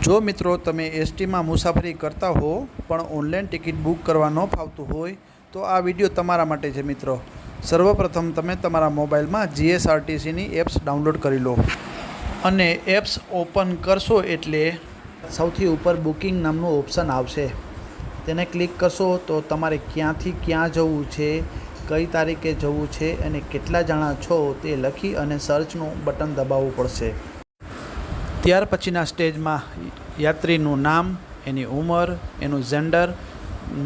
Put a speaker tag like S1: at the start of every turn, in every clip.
S1: જો મિત્રો તમે એસટીમાં મુસાફરી કરતા હો પણ ઓનલાઈન ટિકિટ બુક કરવા ન ફાવતું હોય તો આ વિડીયો તમારા માટે છે મિત્રો। સર્વપ્રથમ તમે તમારા મોબાઈલમાં જીએસઆરટીસીની એપ્સ ડાઉનલોડ કરી લો અને એપ્સ ઓપન કરશો એટલે સૌથી ઉપર બુકિંગ નામનું ઓપ્શન આવશે, તેને ક્લિક કરશો તો તમારે ક્યાંથી ક્યાં જવું છે, કઈ તારીખે જવું છે અને કેટલા જણા છો તે લખી અને સર્ચનું બટન દબાવવું પડશે। ત્યાર પછીના સ્ટેજમાં યાત્રીનું નામ, એની ઉંમર, એનું જેન્ડર,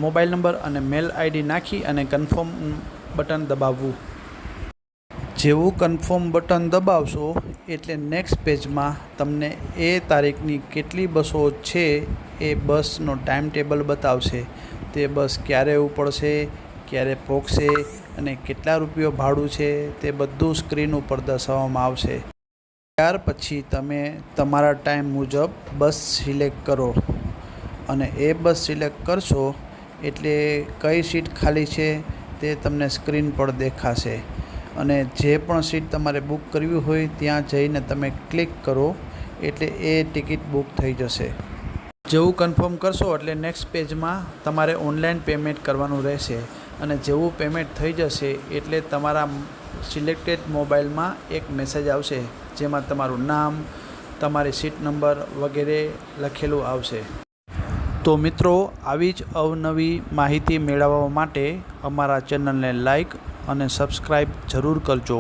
S1: મોબાઈલ નંબર અને મેલ આઈડી નાખી અને કન્ફર્મ બટન દબાવવું। જેવું કન્ફર્મ બટન દબાવશો એટલે નેક્સ્ટ પેજમાં તમને એ તારીખની કેટલી બસો છે એ બસનો ટાઈમ ટેબલ બતાવશે। તે બસ ક્યારે ઉપડશે, ક્યારે પહોંચશે અને કેટલા રૂપિયા ભાડું છે તે બધું સ્ક્રીન ઉપર દર્શાવવામાં આવશે। ત્યાર પછી તમે તમારા ટાઈમ મુજબ બસ સિલેક્ટ કરો અને એ બસ સિલેક્ટ કરશો એટલે કઈ સીટ ખાલી છે તે તમને સ્ક્રીન પર દેખાશે અને જે પણ સીટ તમારે બુક કરવી હોય ત્યાં જઈને તમે ક્લિક કરો એટલે એ ટિકિટ બુક થઈ જશે। જેવું કન્ફર્મ કરશો એટલે નેક્સ્ટ પેજમાં તમારે ઓનલાઈન પેમેન્ટ કરવાનું રહેશે અને જેવું પેમેન્ટ થઈ જશે એટલે તમારા સિલેક્ટેડ મોબાઈલમાં એક મેસેજ આવશે જેમાં તમારું નામ, તમારી સીટ નંબર વગેરે લખેલું આવશે। તો મિત્રો, આવી જ અવનવી માહિતી મેળવવા માટે અમારા ચેનલને લાઈક અને સબસ્ક્રાઈબ જરૂર કરજો।